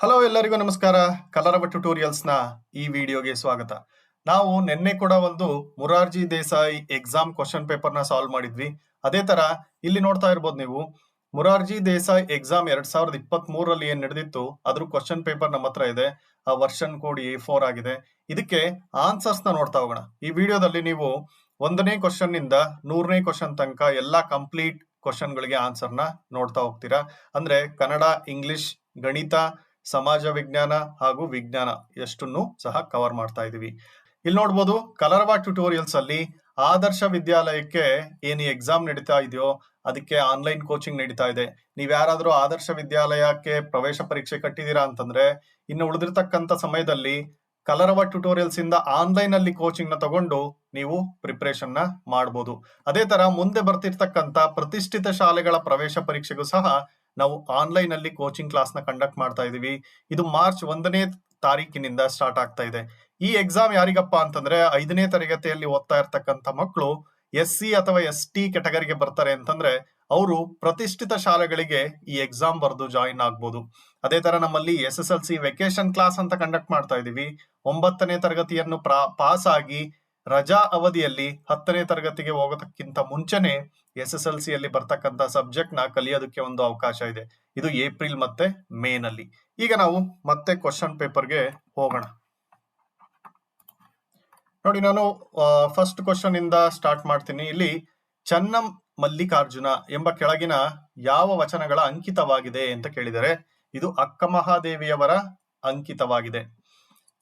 Hello, ಎಲ್ಲರಿಗೂ ನಮಸ್ಕಾರ. ಕಲರವ ಟ್ಯುಟೋರಿಯಲ್ಸ್ನ ಈ ವಿಡಿಯೋಗೆ ಸ್ವಾಗತ. ನಾವು ನಿನ್ನೆ ಕೂಡ ಒಂದು ಮುರಾರ್ಜಿ ದೇಸಾಯಿ ಎಕ್ಸಾಮ್ ಕ್ವಶನ್ ಪೇಪರ್ನ ಸಾಲ್ವ್ ಮಾಡಿದ್ವಿ. ಅದೇ ತರ ಇಲ್ಲಿ ನೋಡ್ತಾ ಇರ್ಬೋದು ನೀವು, ಮುರಾರ್ಜಿ ದೇಸಾಯಿ ಎಕ್ಸಾಮ್ 2023ರಲ್ಲಿ ಏನ್ ನಡೆದಿತ್ತು ಅದ್ರ ಕ್ವಶನ್ ಪೇಪರ್ ನಮ್ಮ ಹತ್ರ ಇದೆ. ಆ ವರ್ಷನ್ ಕೋಡ್ A4 ಆಗಿದೆ. ಇದಕ್ಕೆ ಆನ್ಸರ್ಸ್ ನ ನೋಡ್ತಾ ಹೋಗೋಣ. ಈ ವಿಡಿಯೋದಲ್ಲಿ ನೀವು 1ನೇ ಕ್ವಶನ್ ಇಂದ 100ನೇ ಕ್ವಶನ್ ತನಕ ಎಲ್ಲಾ ಕಂಪ್ಲೀಟ್ ಕ್ವಶನ್ ಗಳಿಗೆ ಆನ್ಸರ್ ನ ನೋಡ್ತಾ ಹೋಗ್ತೀರಾ. ಅಂದ್ರೆ ಕನ್ನಡ, ಇಂಗ್ಲಿಷ್, ಗಣಿತ, ಸಮಾಜ ವಿಜ್ಞಾನ ಹಾಗೂ ವಿಜ್ಞಾನ ಎಷ್ಟನ್ನು ಸಹ ಕವರ್ ಮಾಡ್ತಾ ಇದೀವಿ. ಇಲ್ಲಿ ನೋಡ್ಬೋದು, ಕಲರವ ಟ್ಯುಟೋರಿಯಲ್ಸ್ ಅಲ್ಲಿ ಆದರ್ಶ ವಿದ್ಯಾಲಯಕ್ಕೆ ಏನು ಎಕ್ಸಾಮ್ ನಡೀತಾ ಇದೆಯೋ ಅದಕ್ಕೆ ಆನ್ಲೈನ್ ಕೋಚಿಂಗ್ ನಡೀತಾ ಇದೆ. ನೀವ್ ಯಾರಾದ್ರೂ ಆದರ್ಶ ವಿದ್ಯಾಲಯಕ್ಕೆ ಪ್ರವೇಶ ಪರೀಕ್ಷೆ ಕಟ್ಟಿದೀರಾ ಅಂತಂದ್ರೆ ಇನ್ನು ಉಳಿದಿರ್ತಕ್ಕಂಥ ಸಮಯದಲ್ಲಿ ಕಲರವ ಟ್ಯುಟೋರಿಯಲ್ಸ್ ಇಂದ ಆನ್ಲೈನ್ ಅಲ್ಲಿ ಕೋಚಿಂಗ್ ನ ತಗೊಂಡು ನೀವು ಪ್ರಿಪರೇಷನ್ ನ ಮಾಡಬಹುದು. ಅದೇ ತರ ಮುಂದೆ ಬರ್ತಿರ್ತಕ್ಕಂಥ ಪ್ರತಿಷ್ಠಿತ ಶಾಲೆಗಳ ಪ್ರವೇಶ ಪರೀಕ್ಷೆಗೂ ಸಹ ನಾವು ಆನ್ಲೈನ್ ಅಲ್ಲಿ ಕೋಚಿಂಗ್ ಕ್ಲಾಸ್ ನ ಕಂಡಕ್ಟ್ ಮಾಡ್ತಾ ಇದೀವಿ. ಇದು ಮಾರ್ಚ್ 1ನೇ ತಾರೀಕಿನಿಂದ ಸ್ಟಾರ್ಟ್ ಆಗ್ತಾ ಇದೆ. ಈ ಎಕ್ಸಾಮ್ ಯಾರಿಗಪ್ಪ ಅಂತಂದ್ರೆ 5ನೇ ತರಗತಿಯಲ್ಲಿ ಓದ್ತಾ ಇರ್ತಕ್ಕಂಥ ಮಕ್ಕಳು SC ಅಥವಾ ST ಕೆಟಗರಿಗೆ ಬರ್ತಾರೆ ಅಂತಂದ್ರೆ ಅವರು ಪ್ರತಿಷ್ಠಿತ ಶಾಲೆಗಳಿಗೆ ಈ ಎಕ್ಸಾಮ್ ಬರೆದು ಜಾಯಿನ್ ಆಗ್ಬೋದು. ಅದೇ ತರ ನಮ್ಮಲ್ಲಿ SSLC ವೆಕೇಶನ್ ಕ್ಲಾಸ್ ಅಂತ ಕಂಡಕ್ಟ್ ಮಾಡ್ತಾ ಇದೀವಿ. 9ನೇ ತರಗತಿಯನ್ನು ಪಾಸ್ ಆಗಿ ರಜಾ ಅವಧಿಯಲ್ಲಿ 10ನೇ ತರಗತಿಗೆ ಹೋಗೋದಕ್ಕಿಂತ ಮುಂಚೆನೆ SSLC ಅಲ್ಲಿ ಬರ್ತಕ್ಕಂಥ ಸಬ್ಜೆಕ್ಟ್ ನ ಕಲಿಯೋದಕ್ಕೆ ಒಂದು ಅವಕಾಶ ಇದೆ. ಇದು ಏಪ್ರಿಲ್ ಮತ್ತೆ ಮೇ ನಲ್ಲಿ. ಈಗ ನಾವು ಮತ್ತೆ ಕ್ವಶನ್ ಪೇಪರ್ಗೆ ಹೋಗೋಣ. ನೋಡಿ, ನಾನು ಫಸ್ಟ್ ಕ್ವಶನ್ ಇಂದ ಸ್ಟಾರ್ಟ್ ಮಾಡ್ತೀನಿ. ಇಲ್ಲಿ ಚನ್ನಂ ಮಲ್ಲಿಕಾರ್ಜುನ ಎಂಬ ಕೆಳಗಿನ ಯಾವ ವಚನಗಳ ಅಂಕಿತವಾಗಿದೆ ಅಂತ ಕೇಳಿದರೆ ಇದು ಅಕ್ಕ ಮಹಾದೇವಿಯವರ ಅಂಕಿತವಾಗಿದೆ.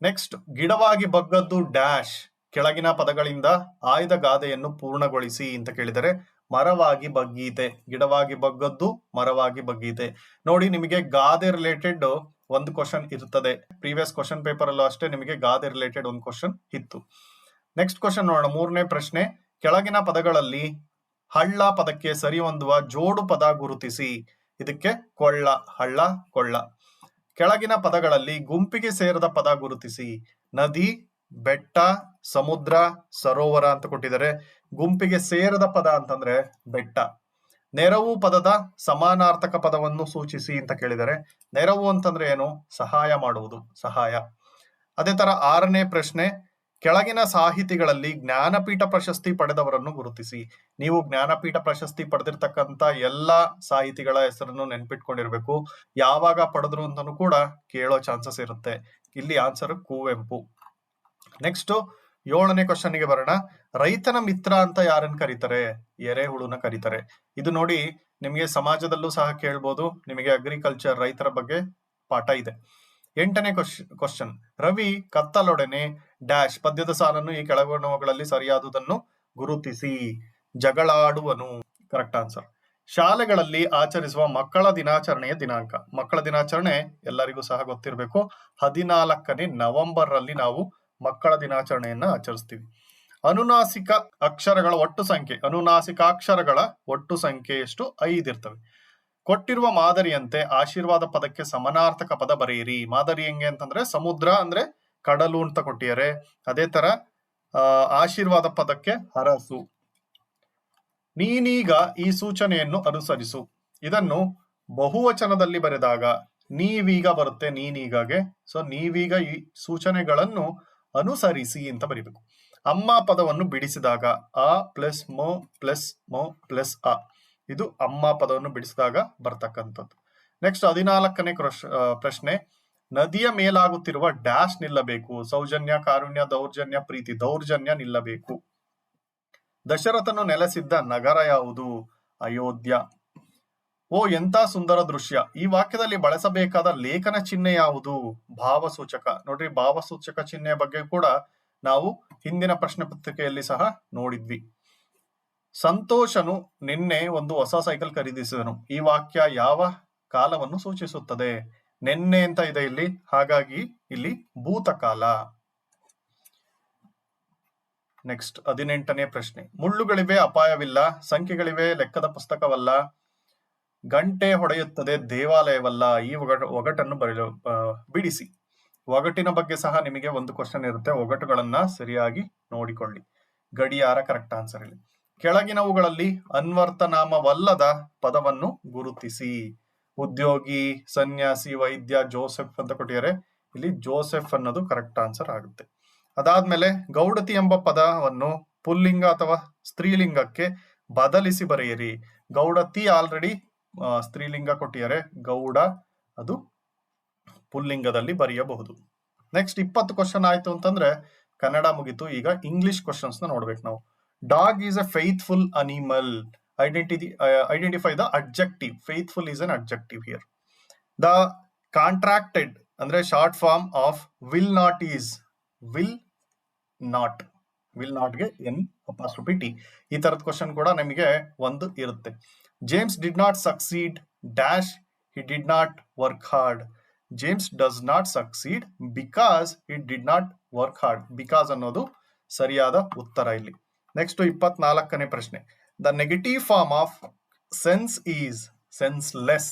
ನೆಕ್ಸ್ಟ್, ಗಿಡವಾಗಿ ಬಗ್ಗದ್ದು ಡ್ಯಾಶ್ ಕೆಳಗಿನ ಪದಗಳಿಂದ ಆಯ್ದ ಗಾದೆಯನ್ನು ಪೂರ್ಣಗೊಳಿಸಿ ಅಂತ ಕೇಳಿದರೆ ಮರವಾಗಿ ಬಗ್ಗೀತೆ. ಗಿಡವಾಗಿ ಬಗ್ಗದ್ದು ಮರವಾಗಿ ಬಗ್ಗೀತೆ. ನೋಡಿ, ನಿಮಗೆ ಗಾದೆ ರಿಲೇಟೆಡ್ ಒಂದು ಕ್ವಶನ್ ಇರ್ತದೆ. ಪ್ರೀವಿಯಸ್ ಕ್ವಶನ್ ಪೇಪರ್ ಅಲ್ಲೂ ಅಷ್ಟೇ ನಿಮಗೆ ಗಾದೆ ರಿಲೇಟೆಡ್ ಒಂದು ಕ್ವಶನ್ ಇತ್ತು. ನೆಕ್ಸ್ಟ್ ಕ್ವಶನ್ ನೋಡೋಣ. 3ನೇ ಪ್ರಶ್ನೆ, ಕೆಳಗಿನ ಪದಗಳಲ್ಲಿ ಹಳ್ಳ ಪದಕ್ಕೆ ಸರಿ ಹೊಂದುವ ಜೋಡು ಪದ ಗುರುತಿಸಿ. ಇದಕ್ಕೆ ಕೊಳ್ಳ, ಹಳ್ಳ, ಕೊಳ್ಳ. ಕೆಳಗಿನ ಪದಗಳಲ್ಲಿ ಗುಂಪಿಗೆ ಸೇರದ ಪದ ಗುರುತಿಸಿ. ನದಿ, ಬೆಟ್ಟ, ಸಮುದ್ರ, ಸರೋವರ ಅಂತ ಕೊಟ್ಟಿದ್ದಾರೆ. ಗುಂಪಿಗೆ ಸೇರದ ಪದ ಅಂತಂದ್ರೆ ಬೆಟ್ಟ. ನೆರವು ಪದದ ಸಮಾನಾರ್ಥಕ ಪದವನ್ನು ಸೂಚಿಸಿ ಅಂತ ಕೇಳಿದರೆ ನೆರವು ಅಂತಂದ್ರೆ ಏನು? ಸಹಾಯ ಮಾಡುವುದು, ಸಹಾಯ. ಅದೇ ತರ 6ನೇ ಪ್ರಶ್ನೆ, ಕೆಳಗಿನ ಸಾಹಿತಿಗಳಲ್ಲಿ ಜ್ಞಾನಪೀಠ ಪ್ರಶಸ್ತಿ ಪಡೆದವರನ್ನು ಗುರುತಿಸಿ. ನೀವು ಜ್ಞಾನಪೀಠ ಪ್ರಶಸ್ತಿ ಪಡೆದಿರ್ತಕ್ಕಂಥ ಎಲ್ಲಾ ಸಾಹಿತಿಗಳ ಹೆಸರನ್ನು ನೆನ್ಪಿಟ್ಕೊಂಡಿರ್ಬೇಕು. ಯಾವಾಗ ಪಡೆದ್ರು ಅಂತಾನು ಕೂಡ ಕೇಳೋ ಚಾನ್ಸಸ್ ಇರುತ್ತೆ. ಇಲ್ಲಿ ಆನ್ಸರ್ ಕುವೆಂಪು. ನೆಕ್ಸ್ಟ್ 7ನೇ ಕ್ವಶನ್ಗೆ ಬರೋಣ. ರೈತನ ಮಿತ್ರ ಅಂತ ಯಾರನ್ನ ಕರೀತಾರೆ? ಎರೆಹುಳುನ ಕರೀತಾರೆ. ಇದು ನೋಡಿ, ನಿಮಗೆ ಸಮಾಜದಲ್ಲೂ ಸಹ ಕೇಳ್ಬೋದು. ನಿಮಗೆ ಅಗ್ರಿಕಲ್ಚರ್, ರೈತರ ಬಗ್ಗೆ ಪಾಠ ಇದೆ. 8ನೇ ಕ್ವಶನ್, ರವಿ ಕತ್ತಲೊಡನೆ ಡ್ಯಾಶ್ ಪದ್ಯದ ಸಾಲನ್ನು ಈ ಕೆಳಗಿನವುಗಳಲ್ಲಿ ಸರಿಯಾದುದನ್ನು ಗುರುತಿಸಿ. ಜಗಳಾಡುವನು ಕರೆಕ್ಟ್ ಆನ್ಸರ್. ಶಾಲೆಗಳಲ್ಲಿ ಆಚರಿಸುವ ಮಕ್ಕಳ ದಿನಾಚರಣೆಯ ದಿನಾಂಕ. ಮಕ್ಕಳ ದಿನಾಚರಣೆ ಎಲ್ಲರಿಗೂ ಸಹ ಗೊತ್ತಿರಬೇಕು. 14ನೇ ನವೆಂಬರ್ ರಲ್ಲಿ ನಾವು ಮಕ್ಕಳ ದಿನಾಚರಣೆಯನ್ನ ಆಚರಿಸ್ತೀವಿ. ಅನುನಾಸಿಕ ಅಕ್ಷರಗಳ ಒಟ್ಟು ಸಂಖ್ಯೆ. ಅನುನಾಸಿಕಾಕ್ಷರಗಳ ಒಟ್ಟು ಸಂಖ್ಯೆ ಎಷ್ಟು? 5 ಇರ್ತವೆ. ಕೊಟ್ಟಿರುವ ಮಾದರಿಯಂತೆ ಆಶೀರ್ವಾದ ಪದಕ್ಕೆ ಸಮಾನಾರ್ಥಕ ಪದ ಬರೆಯಿರಿ. ಮಾದರಿ ಹೆಂಗೆ ಅಂತಂದ್ರೆ ಸಮುದ್ರ ಅಂದ್ರೆ ಕಡಲು ಅಂತ ಕೊಟ್ಟಿದ್ದಾರೆ. ಅದೇ ತರ ಆಶೀರ್ವಾದ ಪದಕ್ಕೆ ಅರಸು. ನೀನೀಗ ಈ ಸೂಚನೆಯನ್ನು ಅನುಸರಿಸು. ಇದನ್ನು ಬಹುವಚನದಲ್ಲಿ ಬರೆದಾಗ ನೀವೀಗ ಬರುತ್ತೆ, ನೀನೀಗಾಗೆ. ಸೊ ನೀವೀಗ ಈ ಸೂಚನೆಗಳನ್ನು ಅನುಸರಿಸಿ ಅಂತ ಬರಿಬೇಕು. ಅಮ್ಮ ಪದವನ್ನು ಬಿಡಿಸಿದಾಗ ಅ ಪ್ಲಸ್ ಮೊ ಪ್ಲಸ್ ಮೊ ಪ್ಲಸ್ ಅ. ಇದು ಅಮ್ಮ ಪದವನ್ನು ಬಿಡಿಸಿದಾಗ ಬರ್ತಕ್ಕಂಥದ್ದು. ನೆಕ್ಸ್ಟ್ 14ನೇ ಪ್ರಶ್ನೆ, ನದಿಯ ಮೇಲಾಗುತ್ತಿರುವ ಡ್ಯಾಶ್ ನಿಲ್ಲಬೇಕು. ಸೌಜನ್ಯ, ಕಾರುಣ್ಯ, ದೌರ್ಜನ್ಯ, ಪ್ರೀತಿ. ದೌರ್ಜನ್ಯ ನಿಲ್ಲಬೇಕು. ದಶರಥನು ನೆಲೆಸಿದ್ದ ನಗರ ಯಾವುದು? ಅಯೋಧ್ಯ. ಓ ಎಂತ ಸುಂದರ ದೃಶ್ಯ. ಈ ವಾಕ್ಯದಲ್ಲಿ ಬಳಸಬೇಕಾದ ಲೇಖನ ಚಿಹ್ನೆ ಯಾವುದು? ಭಾವಸೂಚಕ. ನೋಡ್ರಿ, ಭಾವಸೂಚಕ ಚಿಹ್ನೆ ಬಗ್ಗೆ ಕೂಡ ನಾವು ಹಿಂದಿನ ಪ್ರಶ್ನೆ ಪತ್ರಿಕೆಯಲ್ಲಿ ಸಹ ನೋಡಿದ್ವಿ. ಸಂತೋಷನು ನಿನ್ನೆ ಒಂದು ಹೊಸ ಸೈಕಲ್ ಖರೀದಿಸಿದನು. ಈ ವಾಕ್ಯ ಯಾವ ಕಾಲವನ್ನು ಸೂಚಿಸುತ್ತದೆ? ನಿನ್ನೆ ಅಂತ ಇದೆ ಇಲ್ಲಿ, ಹಾಗಾಗಿ ಇಲ್ಲಿ ಭೂತಕಾಲ. ನೆಕ್ಸ್ಟ್ 18ನೇ ಪ್ರಶ್ನೆ, ಮುಳ್ಳುಗಳಿವೆ ಅಪಾಯವಿಲ್ಲ, ಸಂಖ್ಯೆಗಳಿವೆ ಲೆಕ್ಕದ ಪುಸ್ತಕವಲ್ಲ, ಗಂಟೆ ಹೊಡೆಯುತ್ತದೆ ದೇವಾಲಯವಲ್ಲ. ಈ ಒಗಟನ್ನು ಬಿಡಿಸಿ. ಒಗಟಿನ ಬಗ್ಗೆ ಸಹ ನಿಮಗೆ ಒಂದು ಕ್ವಶನ್ ಇರುತ್ತೆ. ಒಗಟುಗಳನ್ನ ಸರಿಯಾಗಿ ನೋಡಿಕೊಳ್ಳಿ. ಗಡಿಯಾರ ಕರೆಕ್ಟ್ ಆನ್ಸರ್ ಇಲ್ಲಿ. ಕೆಳಗಿನವುಗಳಲ್ಲಿ ಅನ್ವರ್ಥನಾಮವಲ್ಲದ ಪದವನ್ನು ಗುರುತಿಸಿ. ಉದ್ಯೋಗಿ, ಸನ್ಯಾಸಿ, ವೈದ್ಯ, ಜೋಸೆಫ್ ಅಂತ ಕೊಟ್ಟಿದ್ದಾರೆ. ಇಲ್ಲಿ ಜೋಸೆಫ್ ಅನ್ನೋದು ಕರೆಕ್ಟ್ ಆನ್ಸರ್ ಆಗುತ್ತೆ. ಅದಾದ್ಮೇಲೆ ಗೌಡತಿ ಎಂಬ ಪದವನ್ನು ಪುಲ್ಲಿಂಗ ಅಥವಾ ಸ್ತ್ರೀಲಿಂಗಕ್ಕೆ ಬದಲಿಸಿ ಬರೆಯಿರಿ. ಗೌಡತಿ ಆಲ್ರೆಡಿ ಸ್ತ್ರೀಲಿಂಗ ಕೊಟ್ಟಿದ್ದಾರೆ, ಗೌಡ ಅದು ಪುಲ್ಲಿಂಗದಲ್ಲಿ ಬರೆಯಬಹುದು. ನೆಕ್ಸ್ಟ್ 20 ಕ್ವಶನ್ ಆಯ್ತು ಅಂತಂದ್ರೆ ಕನ್ನಡ ಮುಗಿತು. ಈಗ ಇಂಗ್ಲಿಷ್ ಕ್ವಶನ್ಸ್ ನ ನೋಡ್ಬೇಕು ನಾವು. Dog is a faithful animal. Identify the adjective. Faithful is an adjective here. The contracted ಅಂದ್ರೆ short form of will not is will not. Will not ಗೆ ಎನ್ ಅಪಾಸ್ಟ್ರೋಫಿ ಟಿ. ಈ ತರದ ಕ್ವಶನ್ ಕೂಡ ನಮಗೆ ಒಂದು ಇರುತ್ತೆ. James did not succeed dash he did not work hard. James does not succeed because he did not work hard. Because ಅನ್ನೋದು ಸರಿಯಾದ ಉತ್ತರ ಇಲ್ಲಿ. ನೆಕ್ಸ್ಟ್ 24ನೇ ಪ್ರಶ್ನೆ. The negative form of sense is senseless.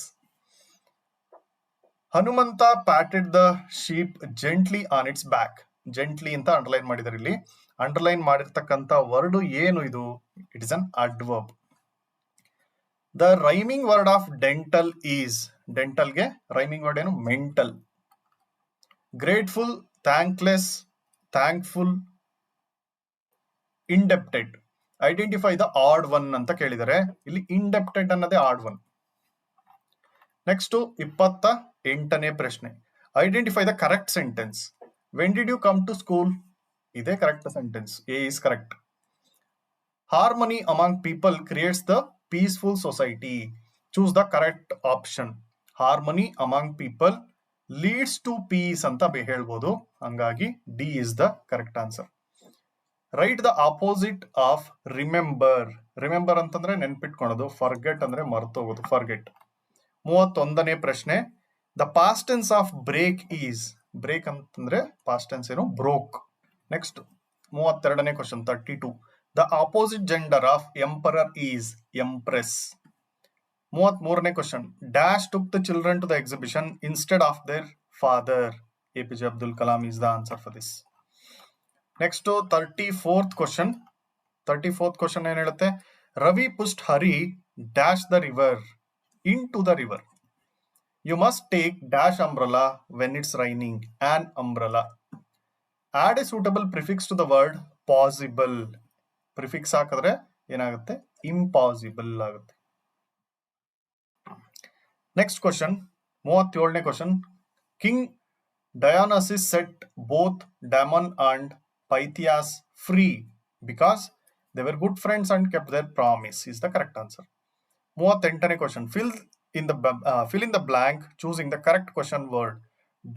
Hanumanta patted the sheep gently on its back. Gently ಅಂತ underline ಮಾಡಿದ್ದಾರೆ. ಇಲ್ಲಿ underline ಮಾಡಿರ್ತಕ್ಕಂಥ ವರ್ಡ್ ಏನು ಇದು? It is an adverb. The rhyming word of dental is. ಡೆಂಟಲ್ಗೆ ರೈಮಿಂಗ್ ವರ್ಡ್ ಏನು? Mental. Grateful, thankless, thankful, indebted. Identify the odd one ಅಂತ ಕೇಳಿದರೆ ಇಲ್ಲಿ ಇಂಡೆಪ್ಟೆಡ್ ಅನ್ನೋದೇ ಆಡ್ ಒನ್. ನೆಕ್ಸ್ಟ್ 28ನೇ ಪ್ರಶ್ನೆ. Identify the correct sentence. When did you come to school? ಇದೇ correct sentence. A is correct. Harmony among people creates the peaceful society. Choose the correct option. Harmony among people leads to peace ಅಂತ ಹೇಳ್ಬೋದು. ಹಂಗಾಗಿ D is the correct answer. Write the opposite of remember. Remember ಅಂತಂದ್ರೆ ನೆನ್ಪಿಟ್ಕೊಳೋದು. Forget ಅಂದ್ರೆ ಮರ್ತೋಗೋದು. Forget. 31ನೇ ಪ್ರಶ್ನೆ. The past tense of break is. Break ಅಂತಂದ್ರೆ ಪಾಸ್ಟ್ ಟೆನ್ಸ್ ಏನು? ಬ್ರೋಕ್. ನೆಕ್ಸ್ಟ್ 32ನೇ question 32. The opposite gender of emperor is empress. 33ನೇ question. Dash took the children to the exhibition instead of their father. APJ Abdul Kalam is the answer for this. Next 34th question. 34th question ಏನ್ ಹೇಳುತ್ತೆ? Ravi pushed Hari dash the river in to the river. You must take dash umbrella when it's raining an umbrella. Add a suitable prefix to the word possible. Prefix ಹಾಕಿದ್ರೆ ಏನಾಗುತ್ತೆ? Impossible ಆಗುತ್ತೆ. Next question 37ನೇ question. King Dionysius set both Damon and Pythias free because they were good friends and kept their promise is the correct answer. 38ನೇ question. Fill in the blank choosing the correct question word.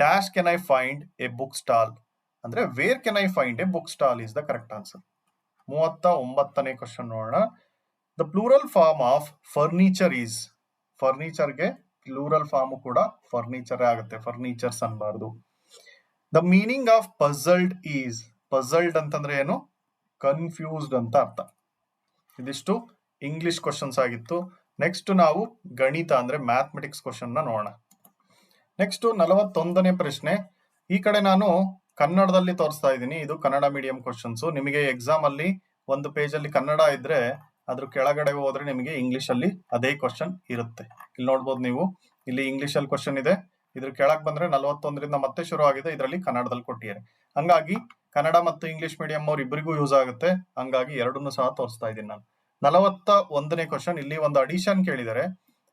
Dash can I find a book stall. ಅಂದ್ರೆ where can I find a book stall is the correct answer. 39ನೇ question ನೋಡೋಣ. The plural form of furniture is. Furniture ಗೆ plural form ಕೂಡ furniture ಆಗುತ್ತೆ. Furnitures ಅನ್ಬಾರ್ದು. The meaning of puzzled is. ಪಜಲ್ಡ್ ಅಂತಂದ್ರೆ ಏನು? Confused ಅಂತ ಅರ್ಥ. ಇದಿಷ್ಟು ಇಂಗ್ಲಿಷ್ ಕ್ವಶನ್ಸ್ ಆಗಿತ್ತು. ನೆಕ್ಸ್ಟ್ ನಾವು ಗಣಿತ ಅಂದ್ರೆ ಮ್ಯಾಥಮೆಟಿಕ್ಸ್ ಕ್ವಶನ್ ನ ನೋಡೋಣ. ನೆಕ್ಸ್ಟ್ 41ನೇ ಪ್ರಶ್ನೆ. ಈ ಕಡೆ ನಾನು ಕನ್ನಡದಲ್ಲಿ ತೋರಿಸ್ತಾ ಇದ್ದೀನಿ. ಇದು ಕನ್ನಡ ಮೀಡಿಯಂ ಕ್ವಶನ್ಸ್. ನಿಮಗೆ ಎಕ್ಸಾಮ್ ಅಲ್ಲಿ ಒಂದು ಪೇಜ್ ಅಲ್ಲಿ ಕನ್ನಡ ಇದ್ರೆ ಅದ್ರ ಕೆಳಗಡೆ ಹೋದ್ರೆ ನಿಮಗೆ ಇಂಗ್ಲಿಷ್ ಅಲ್ಲಿ ಅದೇ ಕ್ವಶನ್ ಇರುತ್ತೆ. ಇಲ್ಲಿ ನೋಡ್ಬೋದು ನೀವು. ಇಲ್ಲಿ ಇಂಗ್ಲಿಷ್ ಅಲ್ಲಿ ಕ್ವಶನ್ ಇದೆ. ಇದ್ರ ಕೆಳಗೆ ಬಂದ್ರೆ 41ರಿಂದ ಮತ್ತೆ ಶುರು ಆಗಿದೆ. ಇದರಲ್ಲಿ ಕನ್ನಡದಲ್ಲಿ ಕೊಟ್ಟಿದ್ದಾರೆ. ಹಂಗಾಗಿ ಕನ್ನಡ ಮತ್ತು ಇಂಗ್ಲಿಷ್ ಮೀಡಿಯಂ ಅವ್ರು ಇಬ್ಬರಿಗೂ ಯೂಸ್ ಆಗುತ್ತೆ. ಹಂಗಾಗಿ ಎರಡನ್ನೂ ಸಹ ತೋರಿಸ್ತಾ ಇದ್ದೀನಿ ನಾನು. 41ನೇ ಕ್ವಶನ್. ಇಲ್ಲಿ ಒಂದು ಅಡಿಷನ್ ಕೇಳಿದರೆ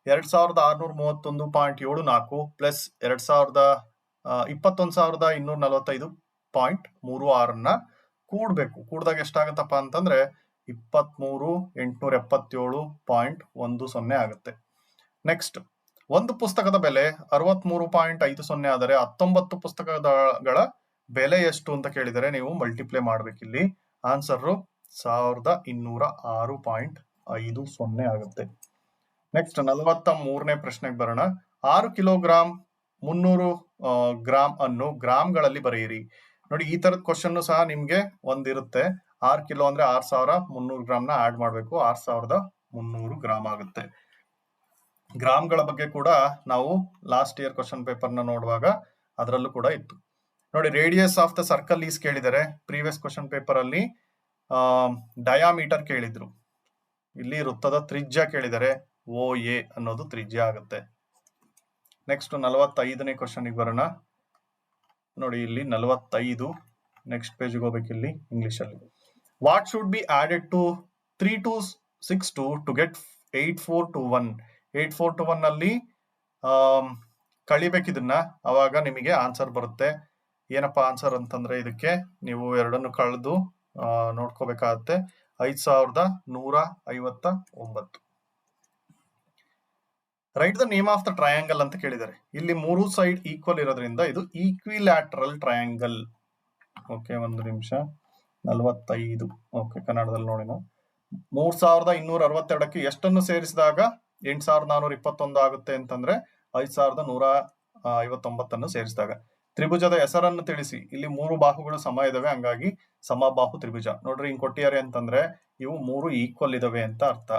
2631.74 ಪ್ಲಸ್ 21,245.36 ಕೂಡ್ಬೇಕು. ಕೂಡ್ದಾಗ ಎಷ್ಟಾಗತ್ತಪ್ಪ ಅಂತಂದ್ರೆ 23,877.10 ಆಗುತ್ತೆ. ನೆಕ್ಸ್ಟ್, ಒಂದು ಪುಸ್ತಕದ ಬೆಲೆ 63.50 ಆದರೆ 19 ಪುಸ್ತಕಗಳ ಬೆಲೆ ಎಷ್ಟು ಅಂತ ಕೇಳಿದರೆ ನೀವು ಮಲ್ಟಿಪ್ಲೈ ಮಾಡ್ಬೇಕಿಲ್ಲಿ. ಆನ್ಸರ್ 1206.50 ಆಗುತ್ತೆ. ನೆಕ್ಸ್ಟ್ 43ನೇ ಪ್ರಶ್ನೆಗೆ ಬರೋಣ. 6 ಕಿಲೋಗ್ರಾಂ 300 ಗ್ರಾಂ ಅನ್ನು ಗ್ರಾಮ್ಗಳಲ್ಲಿ ಬರೆಯಿರಿ. ನೋಡಿ, ಈ ತರದ ಕ್ವಶನ್ ಸಹ ನಿಮ್ಗೆ ಒಂದಿರುತ್ತೆ. 6 ಕಿಲೋ ಅಂದ್ರೆ 6300 ಗ್ರಾಮ್ನ ಆಡ್ ಮಾಡ್ಬೇಕು. 6300 ಗ್ರಾಮ್ ಆಗುತ್ತೆ. ಗ್ರಾಮ್ಗಳ ಬಗ್ಗೆ ಕೂಡ ನಾವು ಲಾಸ್ಟ್ ಇಯರ್ ಕ್ವಶನ್ ಪೇಪರ್ ನ ನೋಡುವಾಗ ಅದರಲ್ಲೂ ಕೂಡ ಇತ್ತು. ನೋಡಿ, radius of the circle is ಕೇಳಿದರೆ ಪ್ರೀವಿಯಸ್ ಕ್ವಶನ್ ಪೇಪರ್ ಅಲ್ಲಿ ಡಯಾಮೀಟರ್ ಕೇಳಿದ್ರು. ಇಲ್ಲಿ ವೃತ್ತದ ತ್ರಿಜ್ಯ ಕೇಳಿದರೆ OA ಅನ್ನೋದು ತ್ರಿಜ್ಯ ಆಗುತ್ತೆ. ನೆಕ್ಸ್ಟ್ 45ನೇ ಕ್ವಶನ್ಗೆ ಬರೋಣ. ನೋಡಿ ಇಲ್ಲಿ 45. ನೆಕ್ಸ್ಟ್ ಪೇಜ್ಗೆ ಹೋಗ್ಬೇಕು. ಇಲ್ಲಿ ಇಂಗ್ಲಿಷ್ ಅಲ್ಲಿ what should be added to 3262 to get 8421. 8421 ಅಲ್ಲಿ ಕಳಿಬೇಕಿದನ್ನ, ಅವಾಗ ನಿಮಗೆ ಆನ್ಸರ್ ಬರುತ್ತೆ. ಏನಪ್ಪಾ ಆನ್ಸರ್ ಅಂತಂದ್ರೆ ಇದಕ್ಕೆ ನೀವು ಎರಡನ್ನು ಕಳೆದು ನೋಡ್ಕೋಬೇಕಾಗತ್ತೆ. 5159. Right the name of the triangle ಅಂತ ಕೇಳಿದ್ದಾರೆ. ಇಲ್ಲಿ ಮೂರು ಸೈಡ್ ಈಕ್ವಲ್ ಇರೋದ್ರಿಂದ ಇದು ಈಕ್ವಿಲ್ಯಾಟ್ರಲ್ ಟ್ರಯಾಂಗಲ್. ಓಕೆ, ಒಂದು ನಿಮಿಷ. 45. ಓಕೆ, ಕನ್ನಡದಲ್ಲಿ ನೋಡಿ ನಾವು 3262ಕ್ಕೆ ಎಷ್ಟನ್ನು ಸೇರಿಸಿದಾಗ 8421 ಆಗುತ್ತೆ ಅಂತಂದ್ರೆ 5159 ಸೇರಿಸಿದಾಗ. ತ್ರಿಭುಜದ ಹೆಸರನ್ನು ತಿಳಿಸಿ. ಇಲ್ಲಿ ಮೂರು ಬಾಹುಗಳು ಸಮ ಇದಾವೆ, ಹಂಗಾಗಿ ಸಮಬಾಹು ತ್ರಿಭುಜ. ನೋಡ್ರಿ, ಹಿಂಗ್ ಕೊಟ್ಟಿದ್ದಾರೆ ಅಂತಂದ್ರೆ ಇವು ಮೂರು ಈಕ್ವಲ್ ಇದಾವೆ ಅಂತ ಅರ್ಥ.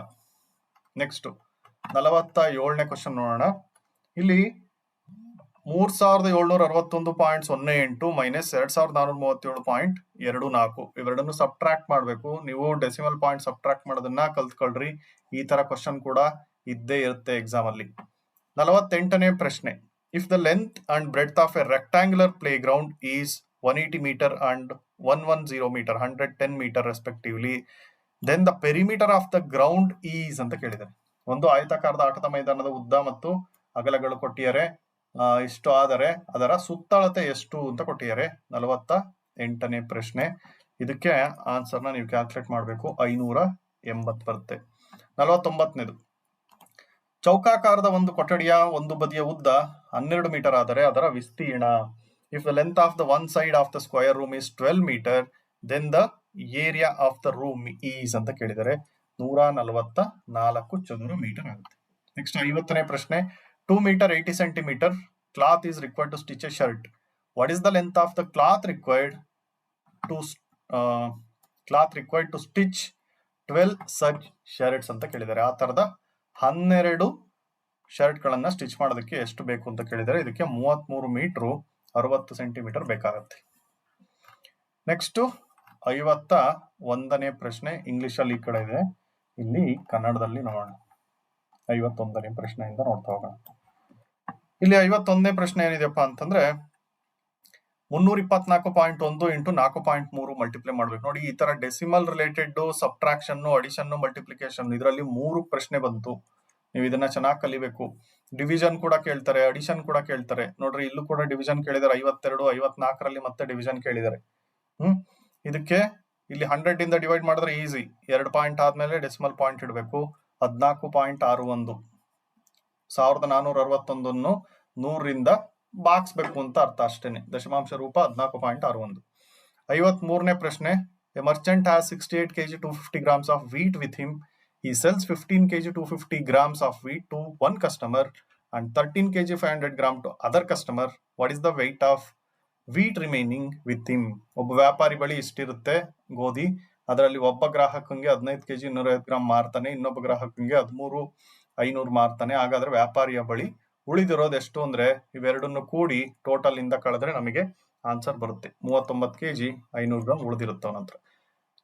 ನೆಕ್ಸ್ಟ್ 47ನೇ ಕ್ವಶನ್ ನೋಡೋಣ. ಇಲ್ಲಿ 3761.08 ಮೈನಸ್ 2437.24 ಇವೆರಡನ್ನು ಸಬ್ಟ್ರಾಕ್ಟ್ ಮಾಡಬೇಕು. ನೀವು ಡೆಸಿಮಲ್ ಪಾಯಿಂಟ್ ಸಬ್ಟ್ರಾಕ್ಟ್ ಮಾಡೋದನ್ನ ಕಲ್ತ್ಕೊಳ್ರಿ. ಈ ತರ ಕ್ವಶನ್ ಕೂಡ ಇದ್ದೇ ಇರುತ್ತೆ ಎಕ್ಸಾಮ್ ಅಲ್ಲಿ. 48ನೇ ಪ್ರಶ್ನೆ. If the length and breadth of a rectangular play ground is 180 metre and 110 metre 110 metre respectively, then the perimeter of the ground is ಅಂತ ಕೇಳಿದ್ದಾರೆ. ಒಂದು ಆಯತಾಕಾರದ ಆಟದ ಮೈದಾನದ ಉದ್ದ ಮತ್ತು ಅಗಲಗಳು ಕೊಟ್ಟಿದ್ದಾರೆ. ಇಷ್ಟು ಆದರೆ ಅದರ ಸುತ್ತಳತೆ ಎಷ್ಟು ಅಂತ ಕೊಟ್ಟಿದ್ದಾರೆ. 48ನೇ ಪ್ರಶ್ನೆ. ಇದಕ್ಕೆ ಆನ್ಸರ್ನ ನೀವು ಕ್ಯಾಲ್ಕುಲೇಟ್ ಮಾಡಬೇಕು. 580 ಬರುತ್ತೆ. 49ನೇದು. ಚೌಕಾಕಾರದ ಒಂದು ಕೊಠಡಿಯ ಒಂದು ಬದಿಯ ಉದ್ದ 12 ಮೀಟರ್ ಆದರೆ ಅದರ ವಿಸ್ತೀರ್ಣ. If the length of the one side of the square room is 12 metre, then the area of the room is ಅಂತ ಕೇಳಿದರೆ 144 ಚದುರ ಮೀಟರ್ ಆಗುತ್ತೆ. ನೆಕ್ಸ್ಟ್ 50ನೇ ಪ್ರಶ್ನೆ. 2 metre 80 centimetre cloth is required to stitch a shirt. What is the length of the cloth required to stitch 12 such shirts ಅಂತ ಕೇಳಿದ್ದಾರೆ. ಆ ತರದ 12 shirt ಗಳನ್ನ ಸ್ಟಿಚ್ ಮಾಡೋದಕ್ಕೆ ಎಷ್ಟು ಬೇಕು ಅಂತ ಕೇಳಿದರೆ ಇದಕ್ಕೆ 33 ಮೀಟರ್ 60 ಸೆಂಟಿಮೀಟರ್ ಬೇಕಾಗುತ್ತೆ. ನೆಕ್ಸ್ಟ್ 51ನೇ ಪ್ರಶ್ನೆ. ಇಂಗ್ಲಿಷ್ ಅಲ್ಲಿ ಈ ಕಡೆ ಇದೆ, ಇಲ್ಲಿ ಕನ್ನಡದಲ್ಲಿ ನೋಡೋಣ. 51ನೇ ಪ್ರಶ್ನೆಯಿಂದ ನೋಡ್ತಾ ಹೋಗೋಣ. ಇಲ್ಲಿ 51ನೇ ಪ್ರಶ್ನೆ ಏನಿದೆಯಪ್ಪ ಅಂತಂದ್ರೆ 324.1 ಇಂಟು 4.3 ಮಲ್ಟಿಪ್ಲೈ ಮಾಡ್ಬೇಕು. ನೋಡಿ, ಈ ತರ decimal related subtraction, addition, multiplication ಇದರಲ್ಲಿ 3 ಪ್ರಶ್ನೆ ಬಂತು. ನೀವು ಇದನ್ನ ಚೆನ್ನಾಗಿ ಕಲಿಬೇಕು. ಡಿವಿಷನ್ ಕೂಡ ಕೇಳ್ತಾರೆ, ಅಡಿಷನ್ ಕೂಡ ಕೇಳ್ತಾರೆ. ನೋಡ್ರಿ, ಇಲ್ಲೂ ಕೂಡ ಡಿವಿಷನ್ ಕೇಳಿದಾರೆ. 52, 54ರಲ್ಲಿ ಮತ್ತೆ ಡಿವಿಷನ್ ಕೇಳಿದ್ದಾರೆ. ಇದಕ್ಕೆ ಇಲ್ಲಿ 100 ಇಂದ ಡಿವೈಡ್ ಮಾಡಿದ್ರೆ ಈಸಿ. 2 ಪಾಯಿಂಟ್ ಆದ್ಮೇಲೆ ಡೆಸಿಮಲ್ ಪಾಯಿಂಟ್ ಇಡಬೇಕು. 14.61 1461 100ರಿಂದ ಬಾಗಿಸ್ಬೇಕು ಅಂತ ಅರ್ಥ ಅಷ್ಟೇನೆ. ದಶಮಾಂಶ ರೂಪ 14.61. 53ನೇ ಪ್ರಶ್ನೆ. A Merchant has 68 kg 250 grams of wheat with him. He sells 15 kg 250 grams of wheat to one customer and 13 kg 500 grams to other customer. What is the weight of wheat remaining with him? ಒಬ್ಬ ವ್ಯಾಪಾರಿ ಬಳಿ ಇಷ್ಟಿರುತ್ತೆ ಗೋಧಿ, ಅದರಲ್ಲಿ ಒಬ್ಬ ಗ್ರಾಹಕಂಗೆ 15 kg 150 gram ಮಾರ್ತಾನೆ, ಇನ್ನೊಬ್ಬ ಗ್ರಾಹಕಂಗೆ 13,500 ಮಾರ್ತಾನೆ. ಹಾಗಾದ್ರೆ ವ್ಯಾಪಾರಿಯ ಬಳಿ ಉಳಿದಿರೋದು ಎಷ್ಟು ಅಂದ್ರೆ ಇವೆರಡನ್ನು ಕೂಡಿ ಟೋಟಲ್ ಇಂದ ಕಳೆದ್ರೆ ನಮಗೆ ಆನ್ಸರ್ ಬರುತ್ತೆ. 39 kg 500 ಗ್ರಾಮ್ ಉಳಿದಿರುತ್ತೆ. ನಂತರ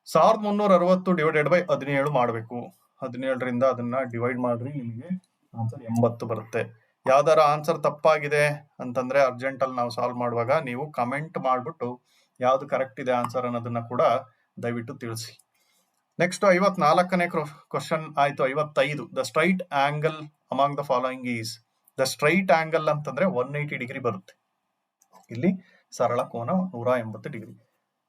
1360 ಡಿವೈಡೆಡ್ ಬೈ 17 ಮಾಡಬೇಕು. 17ರಿಂದ ಅದನ್ನ ಡಿವೈಡ್ ಮಾಡ್ರಿ, ನಿಮಗೆ ಆನ್ಸರ್ 80 ಬರುತ್ತೆ. ಯಾವ್ದಾರ ಆನ್ಸರ್ ತಪ್ಪಾಗಿದೆ ಅಂತಂದ್ರೆ ಅರ್ಜೆಂಟ್ ಅಲ್ಲಿ ನಾವು ಸಾಲ್ವ್ ಮಾಡುವಾಗ ನೀವು ಕಮೆಂಟ್ ಮಾಡ್ಬಿಟ್ಟು ಯಾವ್ದು ಕರೆಕ್ಟ್ ಇದೆ ಆನ್ಸರ್ ಅನ್ನೋದನ್ನ ಕೂಡ ದಯವಿಟ್ಟು ತಿಳಿಸಿ. ನೆಕ್ಸ್ಟ್ 54ನೇ ಕ್ವಶನ್ ಆಯ್ತು. 55. The straight angle among the following is. The straight angle ಅಂತಂದ್ರೆ 180 ಡಿಗ್ರಿ ಬರುತ್ತೆ. ಇಲ್ಲಿ ಸರಳ ಕೋನ 180 degree.